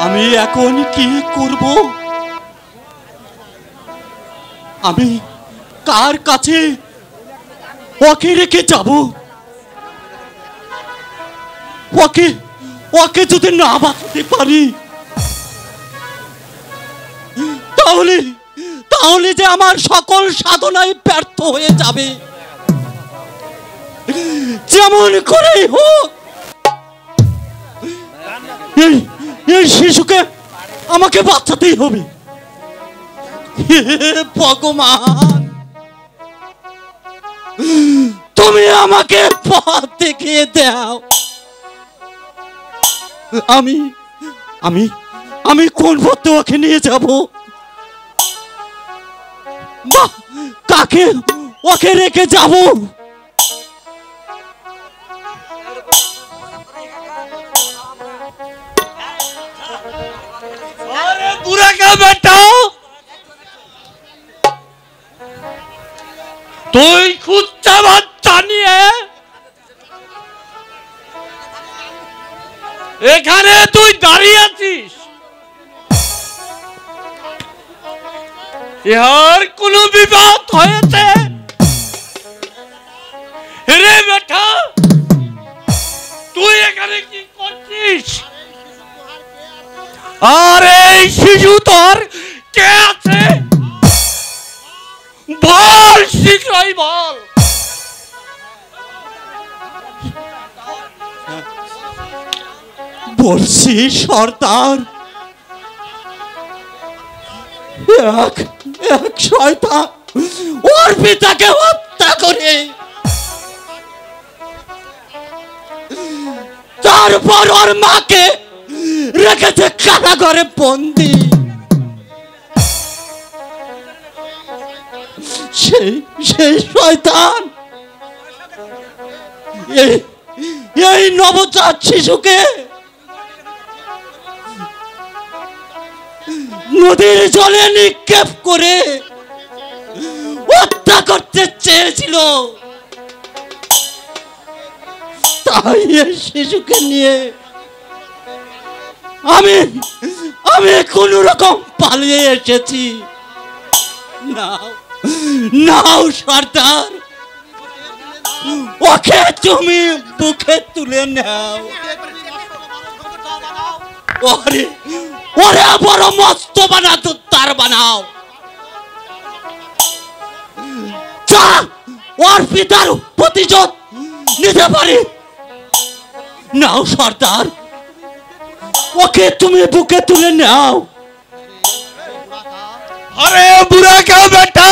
আমি এখন কি করব? আমি কার কাছে ওকে রেখে যাব? ওকে ওকে যদি না বাঁচাতে পারি তাহলে তাহলে যে আমার সকল সাধনায় ব্যর্থ হয়ে যাবে। যেমন করে হোক এই শিশুকে আমাকে বাঁচাতেই হবে। হে ভগবান, তুমি আমাকে পথ দেখিয়ে দাও। আমি আমি আমি কোন পথে ওকে নিয়ে যাব? কাকে ওকে রেখে যাব? अरे बुरा क्या बेटा, তুই খুঁজতে বাচ্চা নিয়ে এখানে তুই দাঁড়িয়ে আছিস? ইহার কোনো বিপদ হয়েছে রে বেটা? তুই এখানে কি করছিস? আর এই শিশু তোর কে আছে? বল, শীঘ্রই বল। বলছি সর্দার, এক শয়তান ওর পিতাকে হত্যা করে তারপর ওর মাকে রেখেছে কারাগারে বন্দি। সেই শয়তান এই নবজাত শিশুকে নদীর জলে নিক্ষেপ করে হত্যা করতে চেয়েছিল। তাই এই শিশুকে নিয়ে আমি কোন রকম পালিয়ে এসেছি। নাও সর্দার, ওকে তুমি বুকে তুলে নাও। ওরে বড় মস্ত বানাতো তার বানাও। যা ওর পিতার প্রতিশোধ নিতে পারি। নাও সর্দার, ওকে তুমি বুকে তুলে নাও। আরে বুড়া কা বেটা,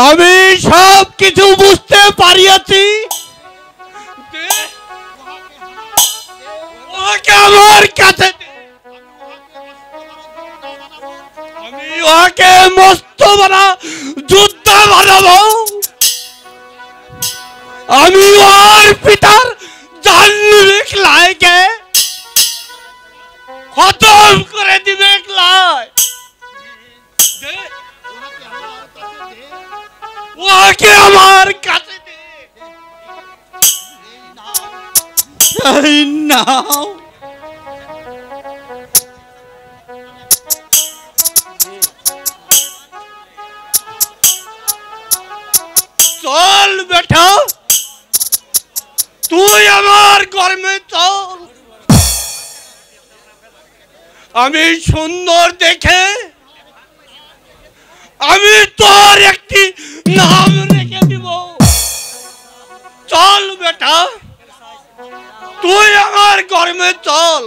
আমি সব কিছু বুঝতে পারিয়াছি। ওকে আমার কাছে আমি ওকে মস্ত বড় যুদ্ধ বানাবো। আমি ওর পিতার জান লাইকে খতম করে দিবে। ওকে আমার কাছে দে। নাও। চল বেটা, তুই আমার গর্মে চল। আমি সুন্দর দেখে আমি তোর একটি নাম রেখে দিব। চল বেটা, তুই আমার গর্মে চল।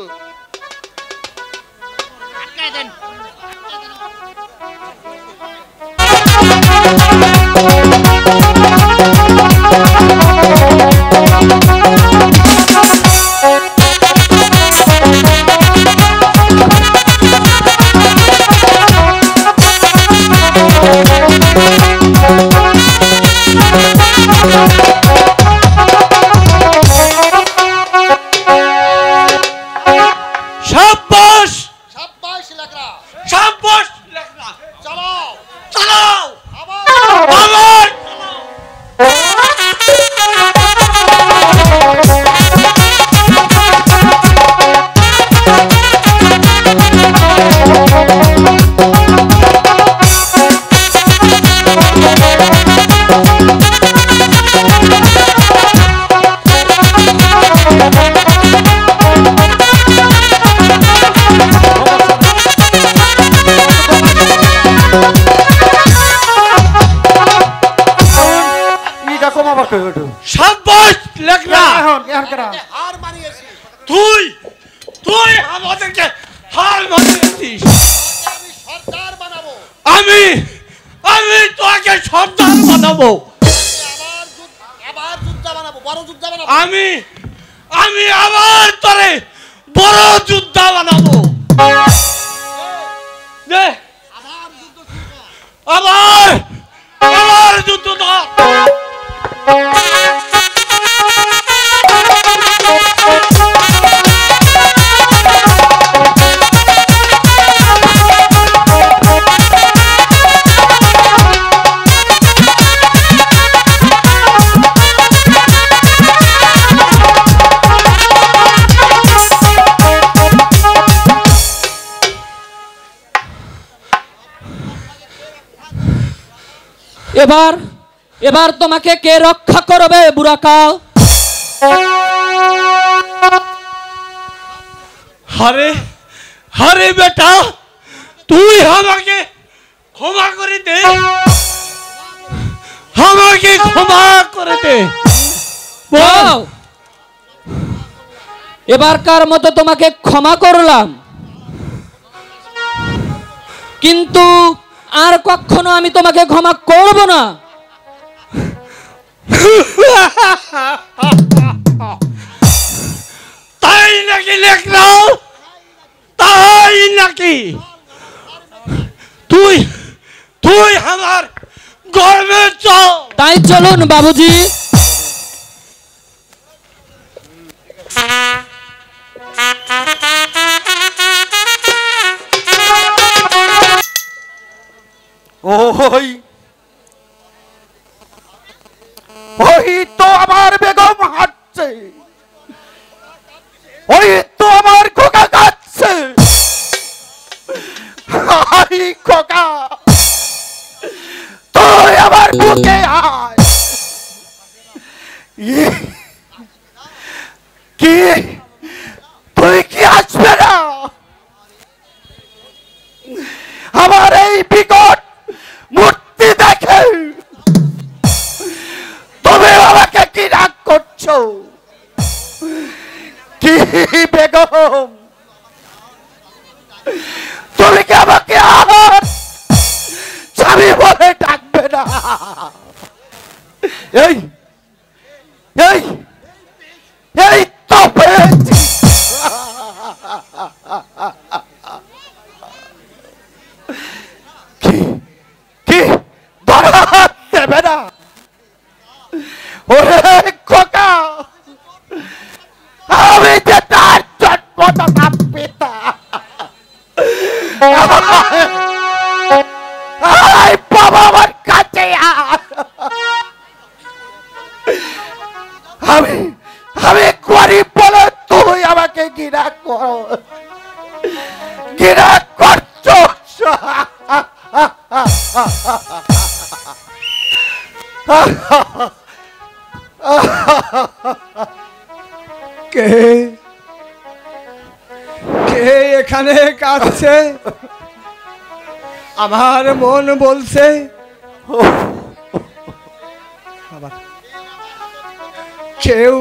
কমাবা কই ওটু সাব্বাস লেখনা এখন এখন কেন হার মারিয়েছি তুই তুই আমাদেরকে হার মারিয়েছিস আমি সর্দার বানাবো আমি আমি তোকে সর্দার বানাবো আবার যোদ্ধা বানাবো বড় যোদ্ধা বানাবো আমি আমি আবার তোরে বড় যোদ্ধা বানাবো দে আবার যুদ্ধ শুরু কর। আবার আবার যুদ্ধ ধর এবার এবার তোমাকে কে রক্ষা করবে বুড়াকাল? আরে আরে বেটা তুই আমাকে ক্ষমা করে দে আমাকে ক্ষমা করে দে বল, এবারকার মতো তোমাকে ক্ষমা করলাম, কিন্তু আর কখনো আমি তোমাকে ক্ষমা করব না। তাই নাকি লেখরাও তাই নাকি তুই তুই আমার গর্বে চল তাই চলুন বাবুজি। ওই ওই তো আমার বেগম হাঁটছে, ওই তো আমার খোকা কাঁদছে। হাই খোকা, তুই আমার বুকে আয়। কি তুই কি আসবে না? আমার এই বিকট মূর্তি দেখে তুমি আমাকে কি রাগ করছো? কি বেগম, তুমি কি আমাকে আর স্বামী বলে ডাকবে না? এই এই এই তো পেয়েছি। কি কি ধরা দেবে না? ওরে খোকা, আমি যে তার জন্মদাতা পিতা, আয় বাবা আমার কাছে আয়। আমি আমি গরিব বলে তুই আমাকে ঘৃণা করো, ঘৃণা করছো। কে কে এখানে কাঁদছে? আমার মন বলছে কেউ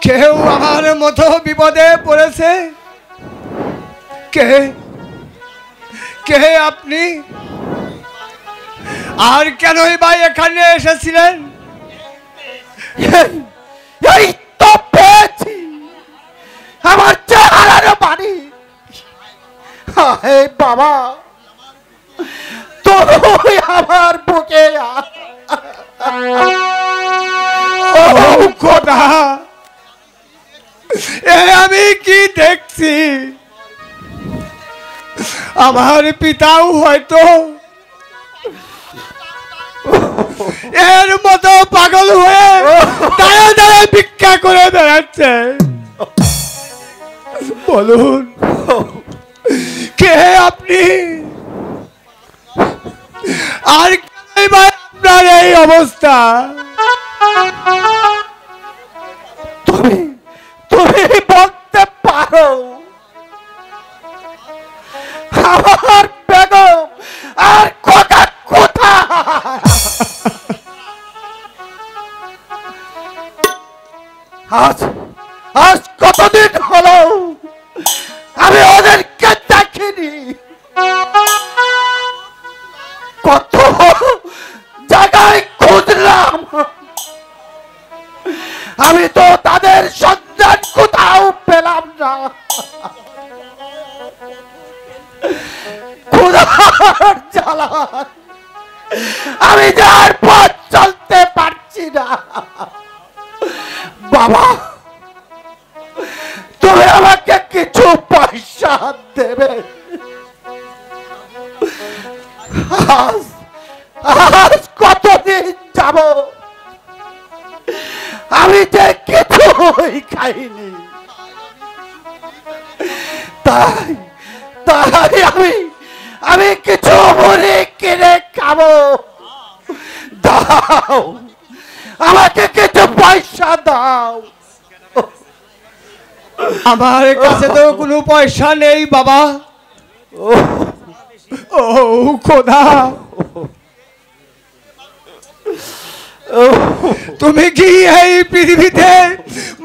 কেউ আমার মতো বিপদে পড়েছে। কে কে আপনি? আর কেনই বা এখানে এসেছিলেন? এই তো পেয়েছি আমার চেহারার বাড়ি। এই বাবা, তুই আমার বুকে ও খোদা, এ আমি কি দেখছি? আমার পিতাও হয়তো এর মতো পাগল হয়ে দাঁড়ে দাঁড়ে ভিক্ষা করে বেড়াচ্ছে। বলুন কে আপনি? আর কেনই বা আপনার এই অবস্থা? তুমি তুমি বলতে পারো আমার বেগম আর খোকা কোথায়? আজ আজ কতদিন হলো আমি ওদেরকে দেখিনি। কত জায়গায় খুঁজলাম, আমি তো তাদের সন্ধান কোথাও পেলাম না। খোদার জ্বালায় আমি যার পথ চলতে পারছি না। বাবা, তুমি আমাকে কিছু পয়সা দেবে? আজ কতদিন যাব আমি যে কিছুই খাইনি, তাই তাই আমি কিছু মুড়ি কিনে খাবো। দাও, আমাকে কিছু পয়সা দাও। আমার কাছে তো কোনো পয়সা নেই বাবা। ও খোদা, তুমি কি এই পৃথিবীতে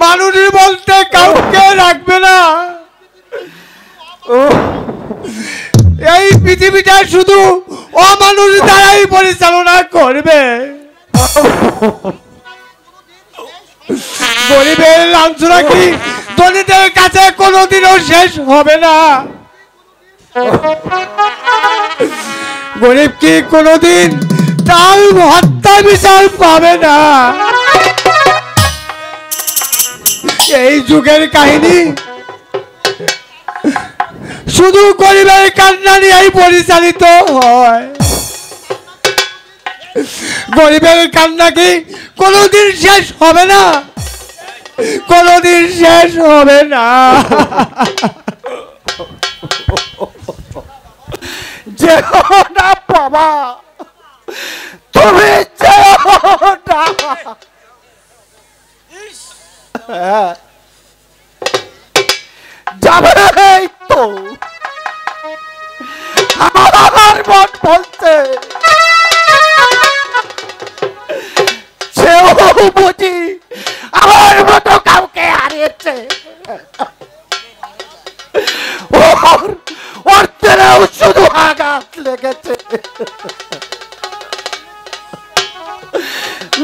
মানুষ বলতে কাউকে রাখবে না? এই পৃথিবীটা শুধু অমানুষ দ্বারাই পরিচালনা করবে। গরিবের লাঞ্ছনা কি ধনীদের কাছে কোনোদিনও শেষ হবে না? গরিব কি কোনোদিন তার হত্যা বিচার পাবে না? এই যুগের কাহিনী শুধু গরিবের কান্না নিয়েই পরিচালিত হয়। গরিবের কান্না কি কোনোদিন শেষ হবে না? কোনোদিন শেষ হবে না। যেও না বাবা, তুমি যেও না। যাবে তো, আমার মন বলতে সেও বুঝি আমার মতো কাউকে হারিয়েছে। ওর তেলেও শুধু আঘাত লেগেছে,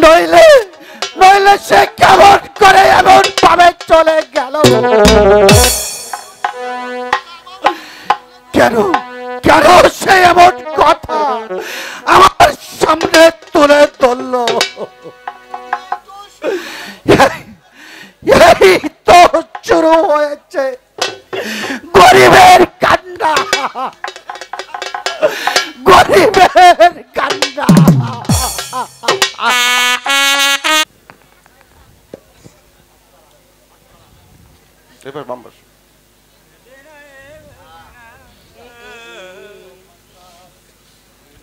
নইলে নইলে সে কেমন করে এমন ভাবে চলে গেল? কেন কেন সে এমন কথা আমার সামনে তুলে ধরল? এই তো শুরু হয়েছে গরিবের কান্না, গরিবের কান্না। এবার বাম্বাস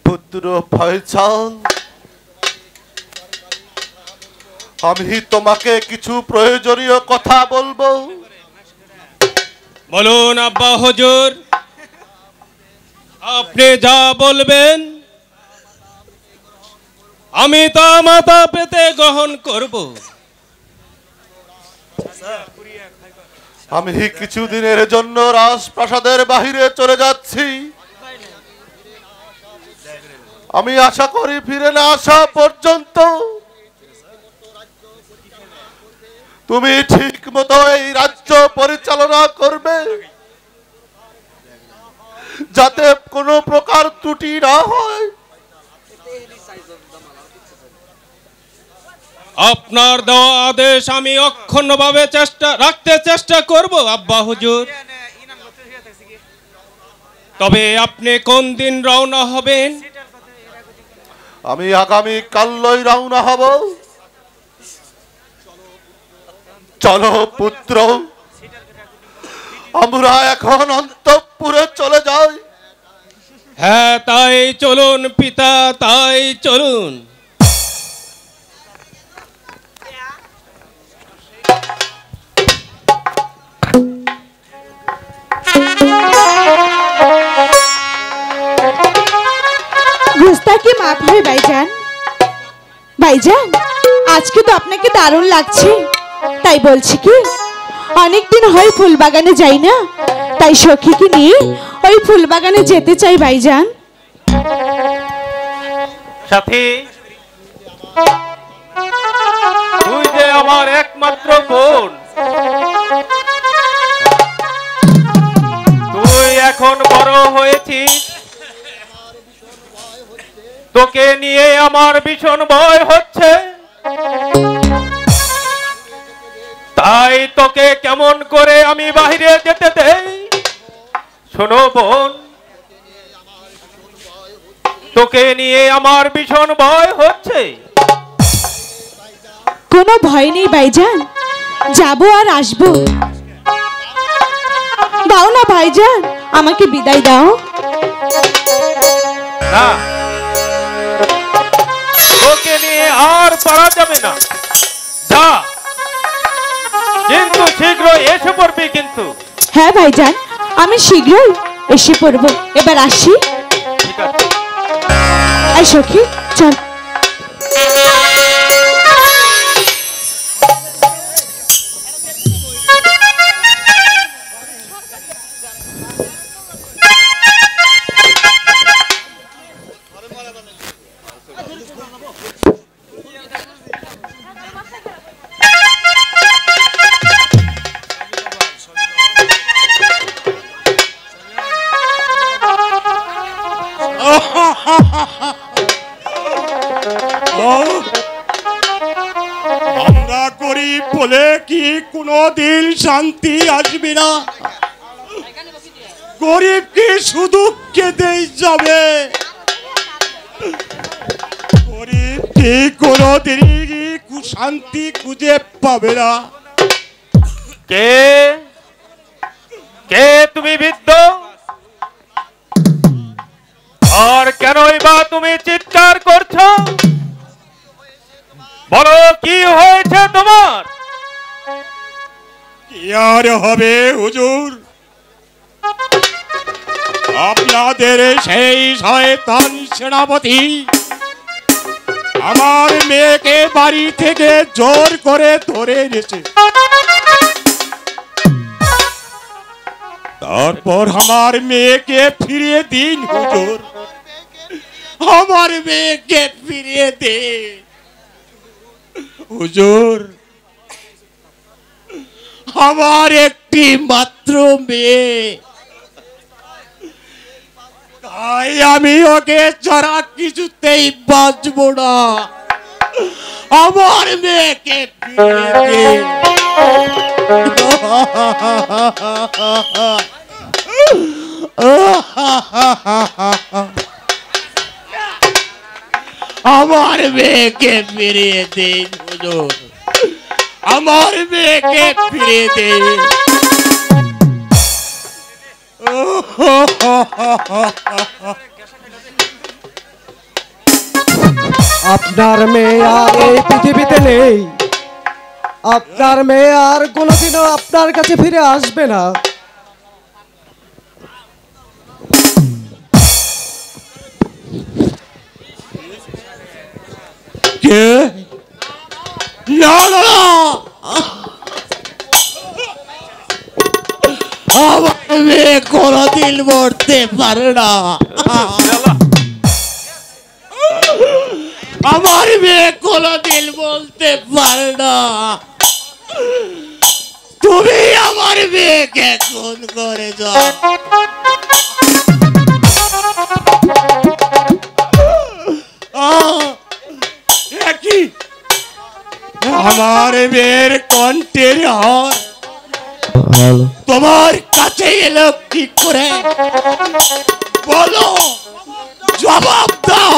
পুত্র ফয়সাল, আমি তোমাকে কিছু প্রয়োজনীয় কথা বলবো। বলুন আব্বা হুজুর, আপনি যা বলবেন আমি তা মাথা পেতে গ্রহণ করব। আমি কিছুদিনের জন্য রাজপ্রাসাদের বাহিরে চলে যাচ্ছি। আমি আশা করি ফিরে না আসা পর্যন্ত তুমি ঠিক মতো এই রাজ্য পরিচালনা করবে, যাতে কোনো প্রকার ত্রুটি না হয়। আপনার দেওয়া আদেশ আমি অক্ষুণ্ণভাবে রাখতে চেষ্টা করব আব্বা হুজুর। তবে আপনি কোন দিন রওনা হবেন? আমি আগামী কালই রওনা হব। চলো পুত্র, আমরা এখন অন্তঃপুরে চলে যাই। হ্যাঁ, তাই চলুন পিতা, তাই চলুন। গুস্তাখি মাফ হয় ভাইজান। ভাইজান, আজকে তো আপনাকে দারুণ লাগছে, তাই বলছি কি অনেকদিন হয় ফুল বাগানে যাই না, তাই সখীকে নিয়ে ওই ফুল বাগানে যেতে চাই ভাইজান। সাথী, তুই যে আমার একমাত্র বোন, তুই এখন বড় হয়েছিস, তোকে নিয়ে আমার ভীষণ ভয় হচ্ছে। তাই তোকে কেমন করে আমি বাইরে যেতে দেই? শোনো বোন, তোকে নিয়ে আমার ভীষণ ভয় হচ্ছে। কোনো ভয় নেই ভাইজান, যাবো আর আসবো। দাও না ভাইজান, আমাকে বিদায় দাও। না, তোকে নিয়ে আর পারা যাবে না। যা, কিন্তু শীঘ্রই এসে পড়বি কিন্তু। হ্যাঁ ভাইজান, আমি শীঘ্রই এসে পড়বো। এবার আসি। ঠিক আছে। এই সখী চল। আমরা গরিব বলে কি কোনোদিন শান্তি আসবে না? গরিব কি শুধু কেঁদেই যাবে? গরিব কি কোনোদিন শান্তি খুঁজে পাবে না? কে কে তুমি বৃদ্ধ? আর কেনই বা তুমি চিৎকার করছো? বলো, কি হয়েছে তোমার? কি আর হবে হুজুর, আপনাদের সেই শয়তান সেনাপতি আমার মেয়েকে বাড়ি থেকে জোর করে ধরে এনেছে। তারপর আমার মেয়েকে ফিরিয়ে দিন হুজুর, আমার মেয়েকে ফিরিয়ে দিন হুজুর। আমার একটি মাত্র মেয়ে, তাই আমি ওকে ছাড়া কিছুতেই বাঁচব না। আমার মেয়েকে ফিরিয়ে দিন। আমার মেয়েকে ফিরিয়ে দিন হুজুর, আমার মেয়েকে ফিরিয়ে দিন। আপনার মেয়ে আর এই পৃথিবীতে নেই। আপনার মেয়ে আর কোনোদিনও আপনার কাছে ফিরে আসবে না। কে? না না না, আমার মেয়ে কোনোদিন মরতে পারে না। আমার মেয়ে কোনোদিন বলতে পারে না। তুমি আমার মেয়েকে খুন করে যাও। কি আমার মেয়ের কণ্ঠের হার তোমার কাছে এলো কি করে? বলো, জবাব দাও।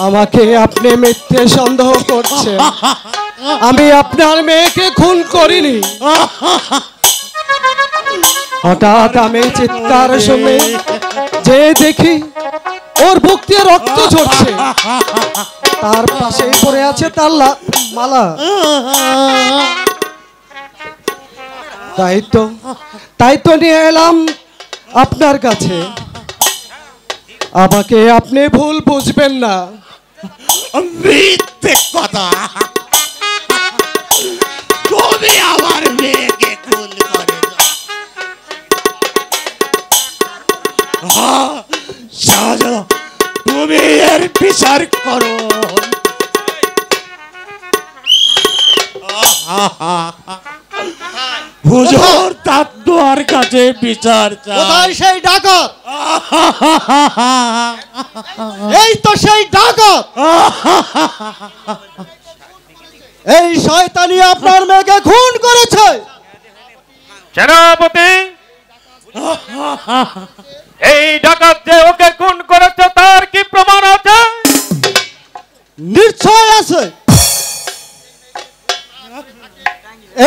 আমাকে আপনি মিথ্যে সন্দেহ করছেন। আমি আপনার মেয়েকে খুন করিনি। হঠাৎ আমি চিৎকার শুনে যে দেখি ওর বুক দিয়ে রক্ত ঝরছে, তার পাশে পড়ে আছে তার মালা। তাই তো নিয়ে এলাম আপনার কাছে। আমাকে আপনি ভুল বুঝবেন না। মিথ্যে কথা, বিচার করুন। হুজুর তার কাছে বিচার চাই। কোথায় সেই ডাকাত? এই তো সেই ডাকাত। এই শয়তানি আপনার মেয়েকে খুন করেছে। সেনাপতি, এই ডাকাত যে ওকে খুন করেছে তার কি প্রমাণ আছে? নিশ্চয় আছে।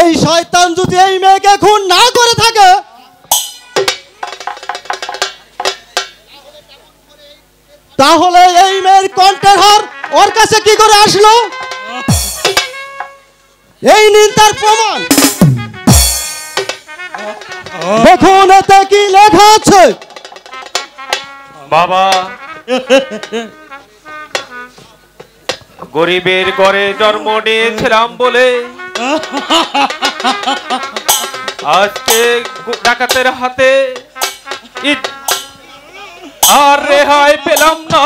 এই শয়তান যদি এই মেয়েকে খুন না করে থাকে, তাহলে এই মেয়ের কণ্ঠের হার ওর কাছে কি করে আসলো? এই নিন তার প্রমাণ। দেখুন এতে কি লেখা আছে। বাবা, গরিবের ঘরে জন্ম নিয়েছিলাম বলে আজকে ডাকাতের হাতে আর রেহাই পেলাম না।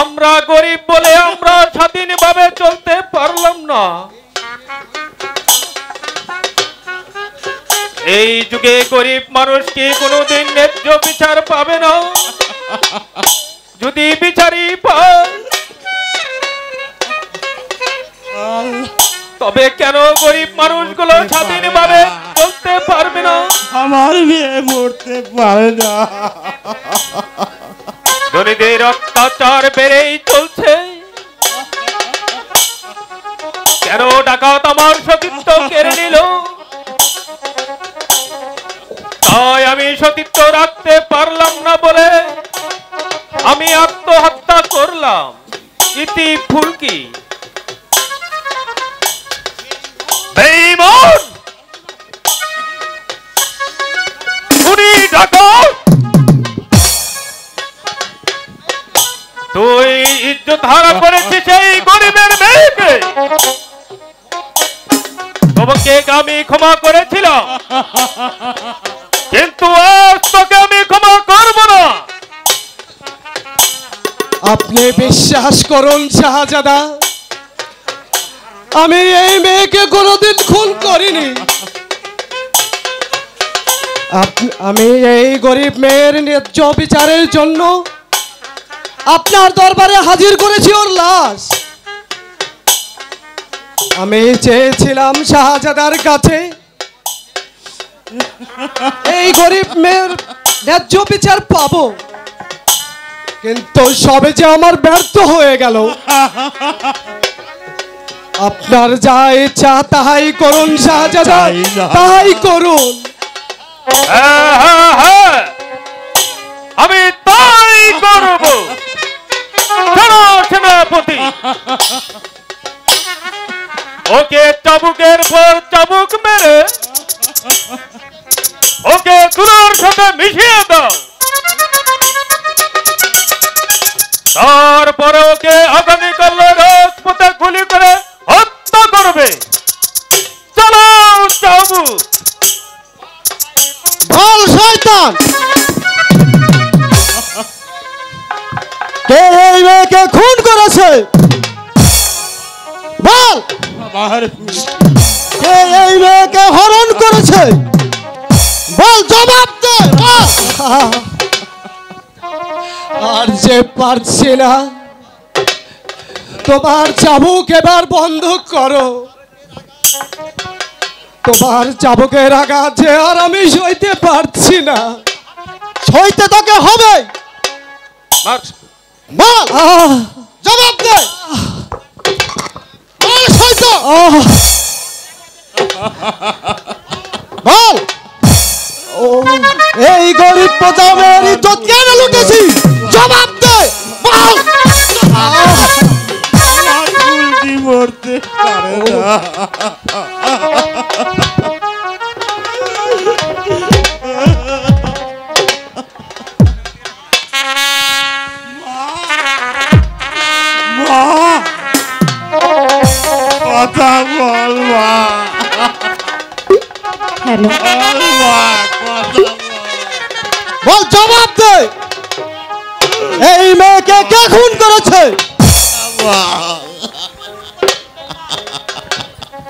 আমরা গরিব বলে আমরা স্বাধীনভাবে চলতে পারলাম না। এই যুগে গরিব মানুষ কি কোনোদিন ন্যায্য বিচার পাবে না? যদি বিচারই পায়, তবে কেন গরিব মানুষগুলো স্বাধীনভাবে চলতে পারবে না? আমার মেয়ে মরতে পারে না। ধনীদের অত্যাচার বেড়েই চলছে। কেন ডাকাত আমার সতীত্ব কেড়ে নিল? তাই আমি সতীত্ব রাখতে পারলাম না বলে আমি আত্মহত্যা করলাম। ইতি ফুলকি। বেঈমান! খুনি ডাকাত! তুই ইজ্জত হারা করেছিস সেই গরিবের মেয়েকে। তোমাকে আমি ক্ষমা করেছিলাম, কিন্তু আজ তোকে আমি ক্ষমা করব না। আপনি বিশ্বাস করুন শাহজাদা, আমি এই মেয়েকে কোনোদিন খুন করিনি। আমি এই গরিব মেয়ের ন্যায্য বিচারের জন্য আপনার দরবারে হাজির করেছি ওর লাশ। আমি চেয়েছিলাম শাহজাদার কাছে এই গরিব মেয়ের ন্যায্য বিচার পাবো, কিন্তু সবে যে আমার ব্যর্থ হয়ে গেল। আপনার যা ইচ্ছা তাহাই করুন শাহজাদা, তাহাই করুন। হ্যাঁ, আমি তাই করব। সেনাপতি, ওকে চাবুকের পর চাবুক মেরে ওকে তুলার সাথে মিশিয়ে দাও। তারপরে ওকে আগামীকাল রাজপথে গুলি করে হত্যা করবে। চালাও চাবুক। বল শয়তান, কে এই মেয়েকে খুন করেছে? বল, কে এই মেয়েকে হরণ করেছে? বল, জবাব দে। আর যে পারছি না, তোমার চাবুক এবার বন্ধ করো। তোমার চাবুকের আঘাত যে আর আমি সইতে পারছি না। সইতে তোকে হবে। বল, জবাব দে। বল শয়তান, বল, এই গরিব প্রজামের ইজ্জত কেন লুটেছি? জবাব দে, বল। মরতে পারে না। কথা বল মা। হ্যালো, বল, জবাব দে। এই মেয়েকে কে খুন করেছে?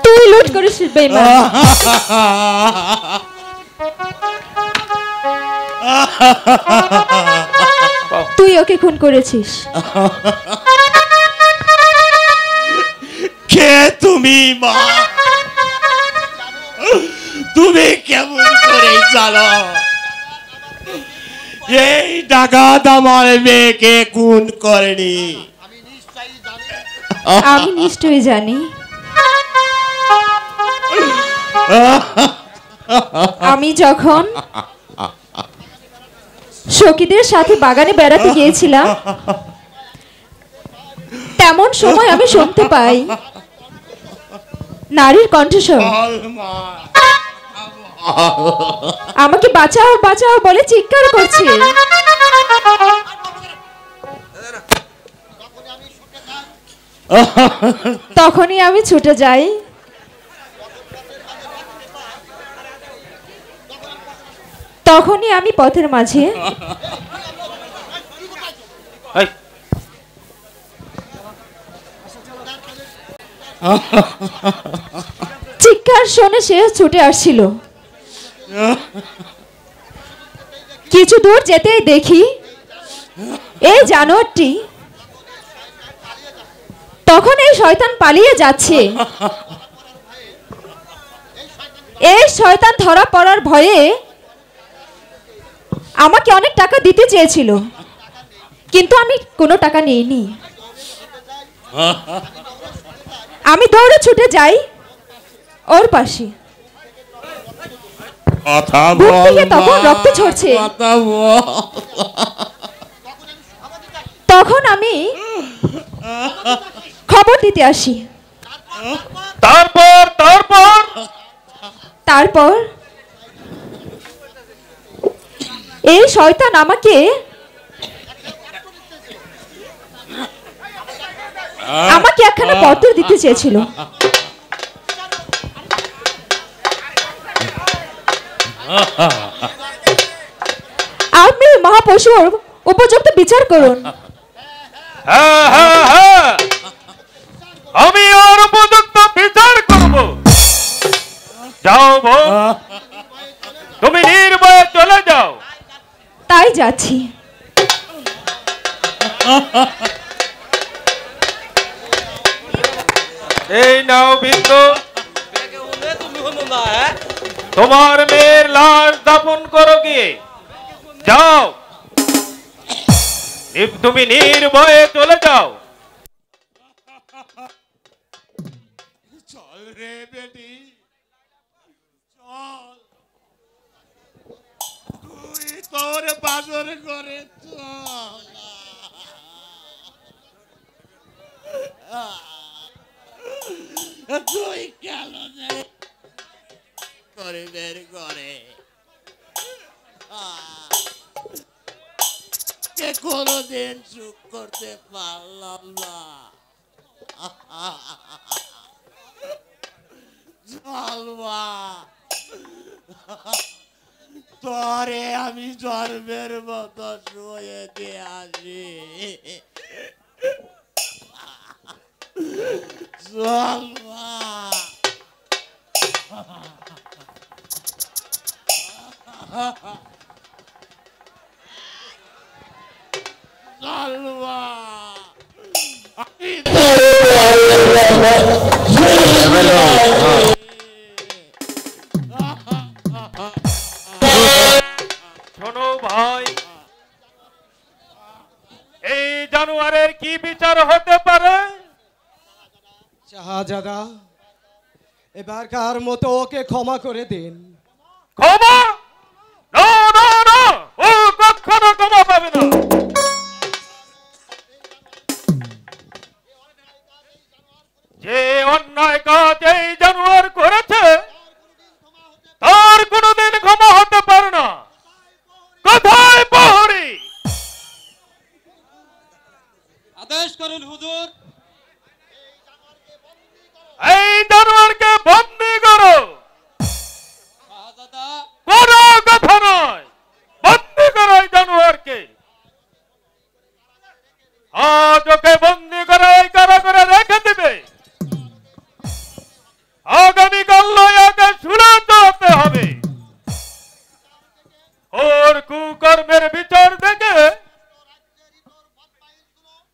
তুই লুট করিস বেঈমান। তুই ওকে খুন করেছিস। কে তুমি মা? তুমি কেমন করে জানো এই ডাকাত আমার মেয়েকে খুন করেনি? আমি নিশ্চয়ই জানি। আমি যখন সখীদের সাথে বাগানে বেড়াতে গিয়েছিলাম, তেমন সময় আমি শুনতে পাই নারীর কণ্ঠস্বর, আমাকে বাঁচাও বাঁচাও বলে চিৎকার করছে। তখনই আমি ছুটে যাই। তখনই আমি পথের মাঝে চিৎকার শুনে সে ছুটে আসছিল। কিছু দূর যেতেই দেখি এই জানোয়ারটি, তখন এই শয়তান পালিয়ে যাচ্ছে। এই শয়তান ধরা পড়ার ভয়ে আমাকে অনেক টাকা দিতে চেয়েছিল, কিন্তু আমি কোনো টাকা নিইনি। আমি দৌড়ে ছুটে যাই ওর পাশে। বুক থেকে তখন রক্ত ঝরছে। তখন আমি খবর দিতে আসি। তারপর এই শয়তান আমাকে একখানা পত্র দিতে চেয়েছিল। আপনি মহাপশুর উপযুক্ত বিচার করুন। আমি ওর উপযুক্ত বিচার করব। যাও বোন, তুমি নির্ভয়ে চলে যাও। তাই যাচ্ছি। এই নাও বিন্দু, তোমার মেয়ের লাশ দাফন করো গিয়ে। যাও, তুমি নির্ভয়ে চলে যাও। চল রে বেটি, চল, তুই তোর বাজার করে চল। তুই কেন করে বের করে কোনদিন সুখ করতে পারলাম না। চল মা, তোরে আমি জন্মের মতো শুয়ে দিয়ে আসি। চল মা। চল মা। শোনো ভাই, এই জানোয়ারের কি বিচার হতে পারে? শাহজাদা, এবারকার মতো ওকে ক্ষমা করে দিন। ক্ষমা? না না না, ও কখনো ক্ষমা পাবে না। যে অন্যায় কাজ এই জানোয়ার করেছে তার কোনোদিন ক্ষমা হতে পারে না। কোথায় প্রহরী? আদেশ করুন হুজুর। এই জানোয়ারকে বন্দী করো। শাহজাদা, কোনো কথা নয়, বন্দী করো এই জানোয়ারকে। আজ ওকে বন্দি করে ওই কারাগারে রেখে দিবে। আগামীকাল ওকে চূড়ান্ত হতে হবে। ওর কুকর্মের বিচার দেখে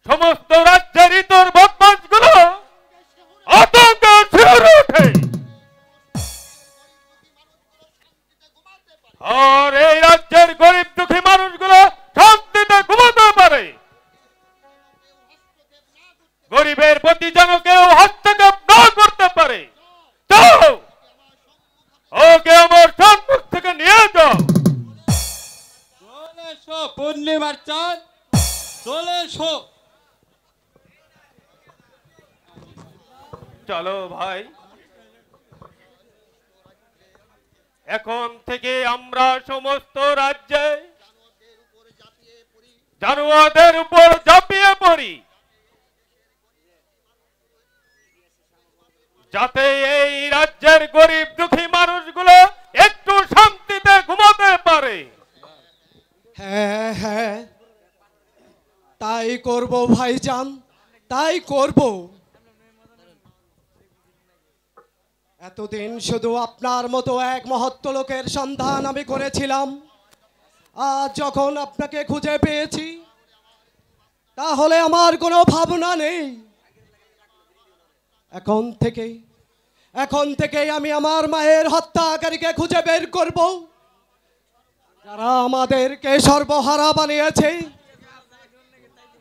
সমস্ত রাজ্যের ইতর বদমাশগুলো আতঙ্কে শিহরে ওঠে। আর এই রাজ্যের গরিব দুঃখী মানুষগুলো শান্তিতে ঘুমাতে পারে। গরিবের প্রতি যেন কেউ হস্তক্ষেপ না করতে পারে। যাও, ওকে আমার সম্মুখ থেকে নিয়ে যাও। চলে এসো পূর্ণিমার চাঁদ, চলে এসো। চলো ভাই, এখন থেকে আমরা সমস্ত রাজ্যে জানোয়ারদের উপর ঝাঁপিয়ে পড়ি, যাতে এই রাজ্যের গরিব দুঃখী মানুষগুলো একটু শান্তিতে ঘুমাতে পারে। হ্যাঁ হ্যাঁ, তাই করব ভাইজান, তাই করব। এতদিন শুধু আপনার মতো এক মহৎ লোকের সন্ধান আমি করেছিলাম। আজ যখন আপনাকে খুঁজে পেয়েছি, তাহলে আমার কোনো ভাবনা নেই। এখন থেকে আমি আমার মায়ের হত্যাকারীকে খুঁজে বের করব। যারা আমাদেরকে সর্বহারা বানিয়েছে,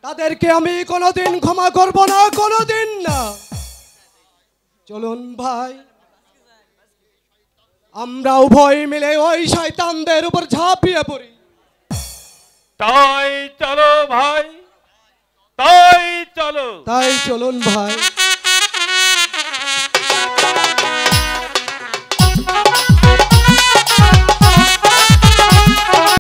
তাদেরকে আমি কোনোদিন ক্ষমা করব না, কোনোদিন না। চলুন ভাই, আমরা উভয় মিলে ওই শয়তানদের উপর ঝাঁপিয়ে পড়ি। তাই চলো ভাই, তাই চলো। তাই চলুন ভাই।